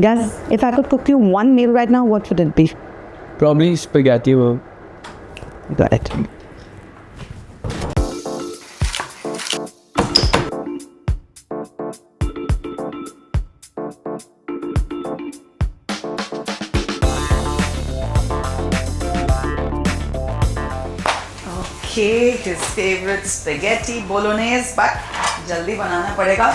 Guys, if I could cook you one meal right now, what would it be? Probably spaghetti. Got it. Okay, his favorite spaghetti bolognese, but जल्दी बनाना पड़ेगा.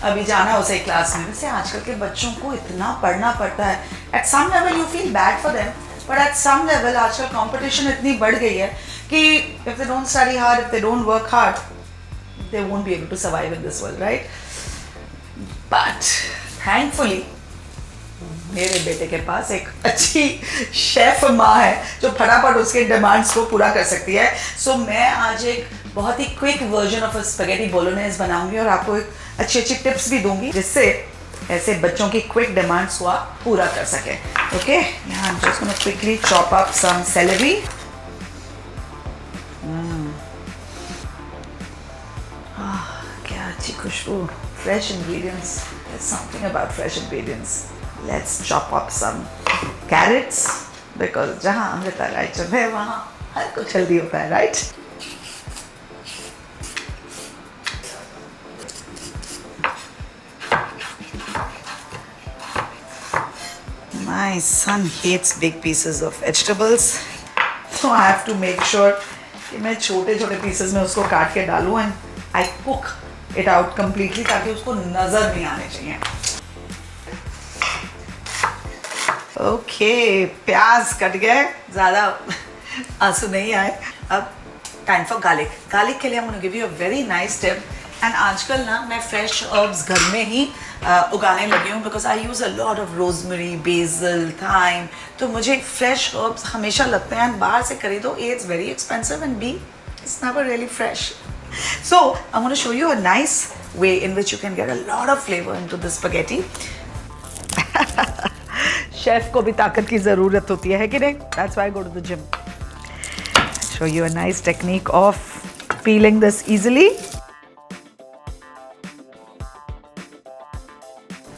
अभी जाना है उसे class में. वैसे आजकल के बच्चों को इतना पढ़ना पड़ता है. At some level you feel bad for them, but at some level आजकल competition इतनी बढ़ गई है कि if they don't study hard, if they don't work hard, they won't be able to survive in this world, right? But thankfully मेरे बेटे के पास एक अच्छी शेफ माँ है जो फटाफट उसके डिमांड्स को पूरा कर सकती है. सो मैं आज एक बहुत ही क्विक वर्जन ऑफ स्पैगेटी बोलोनेज बनाऊंगी और आपको एक अच्छी अच्छी टिप्स भी दूंगी जिससे ऐसे बच्चों की क्विक डिमांड्स को आप पूरा कर सकें. Okay, I am just gonna quickly chop up some celery. क्या अच्छी खुशबू. Fresh ingredients. There's something about fresh ingredients. Let's chop up some carrots because जहाँ अमृता राइचर है वहाँ हर कुछ हेल्दी होता है, right? My son hates big pieces of vegetables, so I have to make sure कि मैं छोटे छोटे pieces में उसको काट के डालूँ and I cook it out completely ताकि उसको नजर नहीं आने चाहिए. ओके, प्याज कट गए, ज़्यादा आंसू नहीं आए. अब टाइम फॉर गार्लिक. गार्लिक के लिए I'm going to give you a very nice tip. And आजकल ना मैं फ्रेश हर्ब्स घर में ही उगाने लगी हूँ because I use a lot of rosemary, basil, thyme. तो मुझे फ्रेश हर्ब्स हमेशा लगते हैं. बाहर से खरीदो, A it's very expensive and B it's never really fresh. So I'm going to show you a nice way in which you can get a lot of flavor into the spaghetti. Chef को भी ताकत की ज़रूरत होती है कि नहीं? That's why I go to the gym. Show you a nice technique of peeling this easily.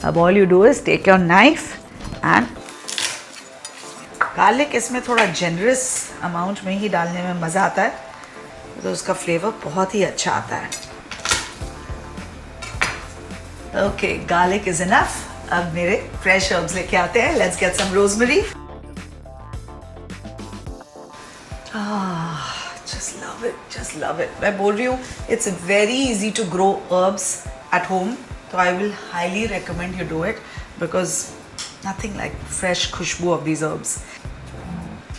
अब all you do is take your knife and garlic इसमें थोड़ा generous amount में ही डालने में मज़ा आता है तो उसका फ्लेवर बहुत ही अच्छा आता है. Okay, garlic is enough. अब मेरे फ्रेश हर्ब्स लेके आते हैं. Let's get some rosemary. Just love it, just love it. मैं बोल रही हूँ it's very easy to grow herbs at home. तो I will highly recommend you do it because nothing like fresh खुशबू of these herbs.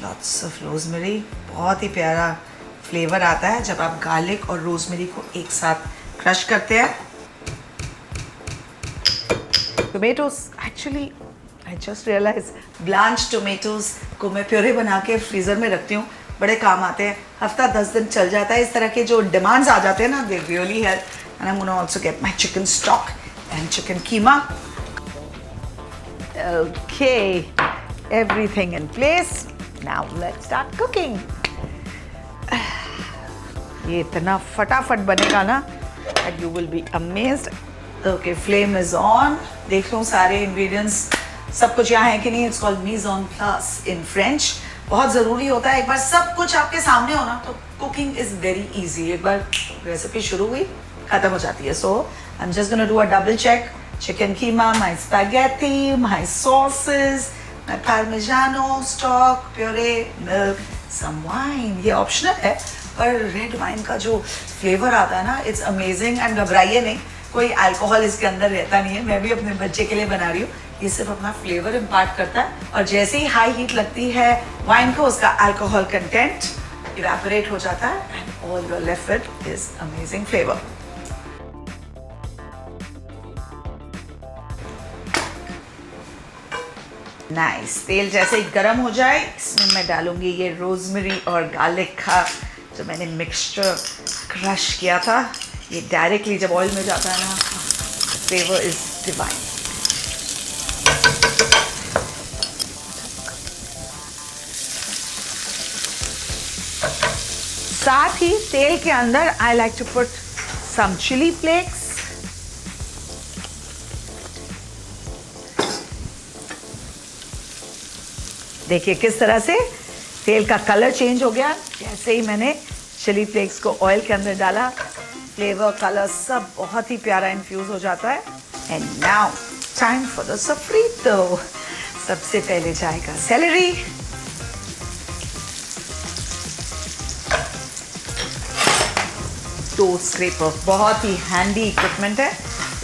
Lots of rosemary. बहुत ही प्यारा flavour आता है जब आप गार्लिक और रोजमेरी को एक साथ क्रश करते हैं. Tomatoes actually I just realize blanch tomatoes को मैं प्योरे बना के फ्रीज़र में रखती हूँ. बड़े काम आते हैं. हफ्ता 10 दिन चल जाता है. इस तरह के जो डिमांड्स आ जाते हैं ना, they really help. And I am gonna also get my chicken stock and chicken keema. Okay, everything in place. Now let's start cooking. ये इतना फटाफट बनेगा ना that you will be amazed. Okay, flame is on. देख लो सारे ingredients, सब कुछ यहाँ है कि नहीं. It's called mise en place in French. बहुत ज़रूरी होता है. एक बार सब कुछ आपके सामने हो ना तो cooking is very easy. एक बार रेसिपी शुरू हुई ख़त्म हो जाती है. So I'm just gonna do a double check. Chicken keema, my spaghetti, my sauces, my parmigiano stock, puree, milk, some wine. ये optional है पर रेड वाइन का जो फ्लेवर आता है ना, इट्स अमेजिंग. एंड घबराइए नहीं, कोई अल्कोहल इसके अंदर रहता नहीं है. मैं भी अपने बच्चे के लिए बना रही हूँ. ये सिर्फ अपना फ्लेवर इम्पार्ट करता है और जैसे ही हाई हीट लगती है वाइन को, उसका अल्कोहल कंटेंट इवेपोरेट हो जाता है and all you left with is amazing flavour. Nice. तेल जैसे ही गर्म हो जाए इसमें मैं डालूंगी ये रोजमेरी और गार्लिक का जो मैंने मिक्सचर क्रश किया था. ये डायरेक्टली जब ऑयल में जाता है ना, फ्लेवर इज डिवाइन. साथ ही तेल के अंदर I like to put some chilli flakes, देखिए किस तरह से तेल का कलर चेंज हो गया जैसे ही मैंने चिली फ्लेक्स को ऑयल के अंदर डाला। फ्लेवर कलर सब बहुत ही प्यारा इन्फ्यूज हो जाता है। And now time for the soffritto. सबसे पहले जाएगा सेलेरी, टोस्ट स्क्रैपर बहुत ही हैंडी इक्विपमेंट है,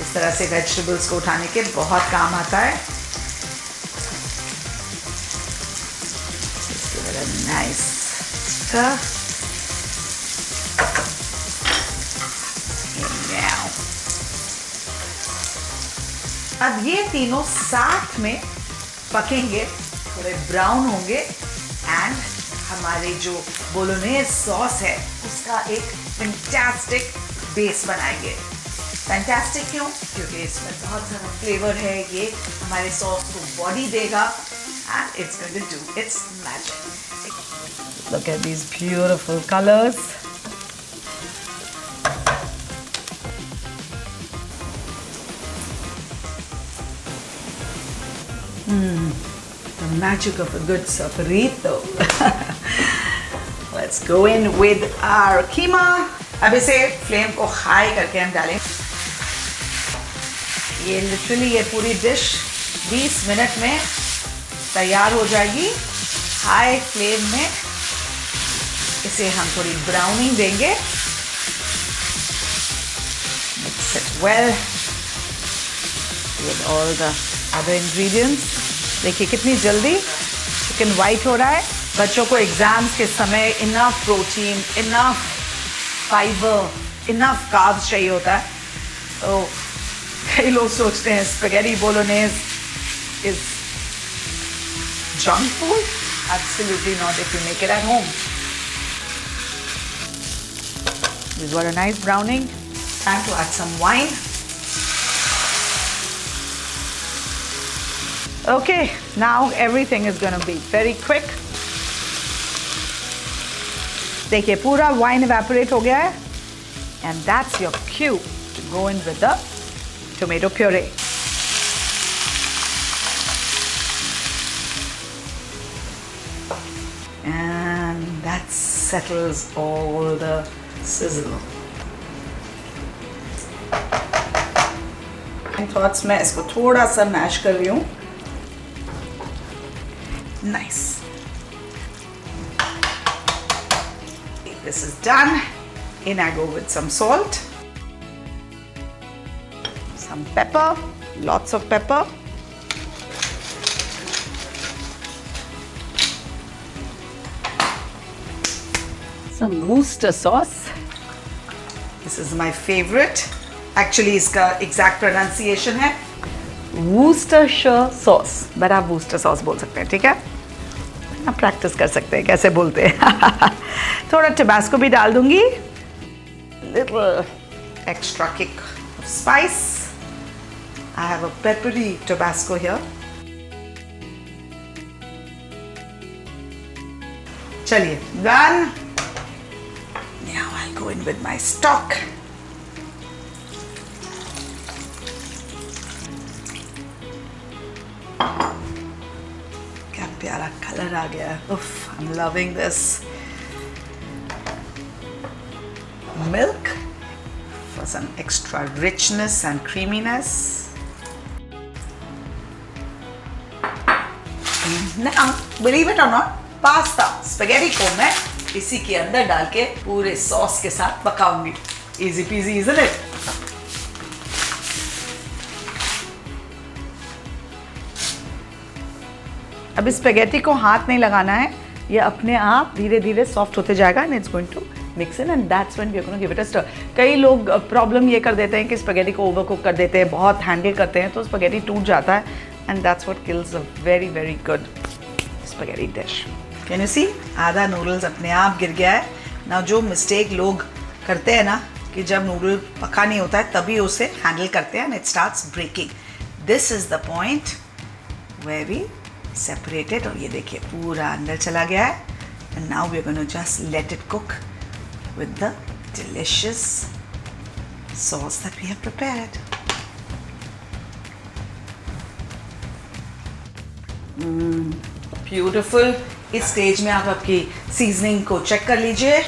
इस तरह से वेजिटेबल्स को उठाने के बहुत काम आता है। नाइस अब ये तीनों साथ में पकेंगे, थोड़े ब्राउन होंगे एंड हमारे जो बोलोनेज सॉस है उसका एक फैंटास्टिक बेस बनाएंगे। फैंटास्टिक क्यों? क्योंकि इसमें बहुत सारा फ्लेवर है, ये हमारे सॉस को बॉडी देगा and it's going to do its magic. Look at these beautiful colours. The magic of a good sofrito. Let's go in with our keema. अब इसे फ्लेम को हाई करके हम डालें। ये लिटरली ये पूरी डिश 20 मिनट में तैयार हो जाएगी। हाई फ्लेम में इसे हम थोड़ी ब्राउनिंग देंगे। Mix it well with all the other ingredients. देखिए कितनी जल्दी चिकन वाइट हो रहा है। बच्चों को एग्जाम्स के समय enough protein, enough fibre, enough carbs चाहिए होता है। तो कई लोग सोचते हैं spaghetti bolognese is junk food. Absolutely not if you make it at home. This got a nice browning. Time to add some wine. Okay, now everything is going to be very quick. देखिए पूरा wine evaporate हो गया है and that's your cue to go in with the tomato puree. And that settles all the sizzle. Thoughts मैं इसको थोड़ा सा mash कर रही हूँ। Nice. This is done. In I go with some salt, some pepper, lots of pepper. Some Worcester sauce. This is my favorite. Actually इसका exact pronunciation है Worcestershire sauce, but आप Worcester sauce बोल सकते हैं, ठीक है? आप प्रैक्टिस कर सकते हैं कैसे बोलते हैं। थोड़ा टबास्को भी डाल दूंगी। Little extra kick of spice. I have a peppery Tabasco here. चलिए, done. Now I'll go in with my stock. क्या प्यारा कलर आ गया है। Oof, I'm loving this. Milk for some extra richness and creaminess. Now, believe it or not, pasta, spaghetti को मैं इसी के अंदर डाल के पूरे सॉस के साथ पकाऊंगी। Easy peasy, isn't it? अब इस स्पेगेटी को हाथ नहीं लगाना है, ये अपने आप धीरे धीरे सॉफ्ट होते जाएगा and it's going to mix in and that's when we are going to give it a stir. कई लोग प्रॉब्लम ये कर देते हैं कि स्पेगेटी को ओवर कुक कर देते हैं, बहुत हैंडल करते हैं तो स्पेगेटी टूट जाता है and that's what kills a very very good spaghetti dish. Can you see, आधा नूडल्स अपने आप गिर गया है ना। जो मिस्टेक लोग करते हैं ना कि जब नूडल पका नहीं होता है तभी उसे हैंडल करते हैं and it starts breaking. This is the point where we separated और ये देखिए पूरा अंदर चला गया है and now we are going to just let it cook with the delicious sauce that we have prepared. Beautiful. इस स्टेज में आप आपकी सीजनिंग को चेक कर लीजिए.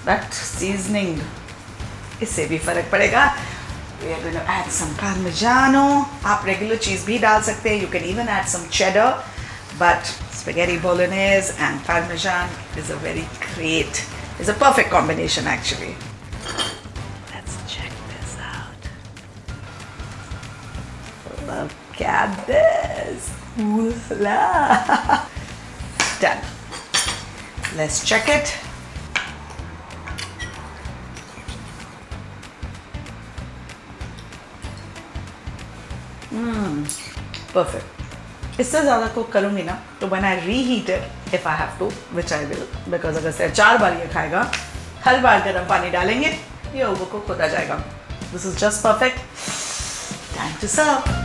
बट सीजनिंग इससे भी फर्क पड़ेगा. We are going to add some Parmigiano. आप रेगुलर चीज़ भी डाल सकते हैं. You can even add some cheddar. But spaghetti bolognese and Parmesan is a very great, is a perfect combination actually. Let's check this out. Look at this. Voila. Done. Let's check it. Perfect. इससे ज़्यादा cook करूँगी ना तो when I reheat it, if I have to, which I will, because अगर से 4 बार ये खाएगा, हर बार गर्म पानी डालेंगे, ये ओवर कुक होता जाएगा. This is just perfect. Time to serve.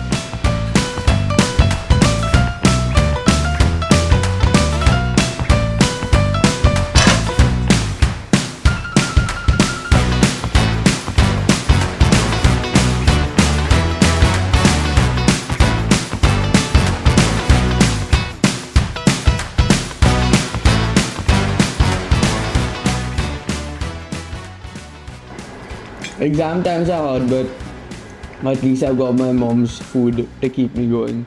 Exam times are hard, but at least I've got my mom's food to keep me going.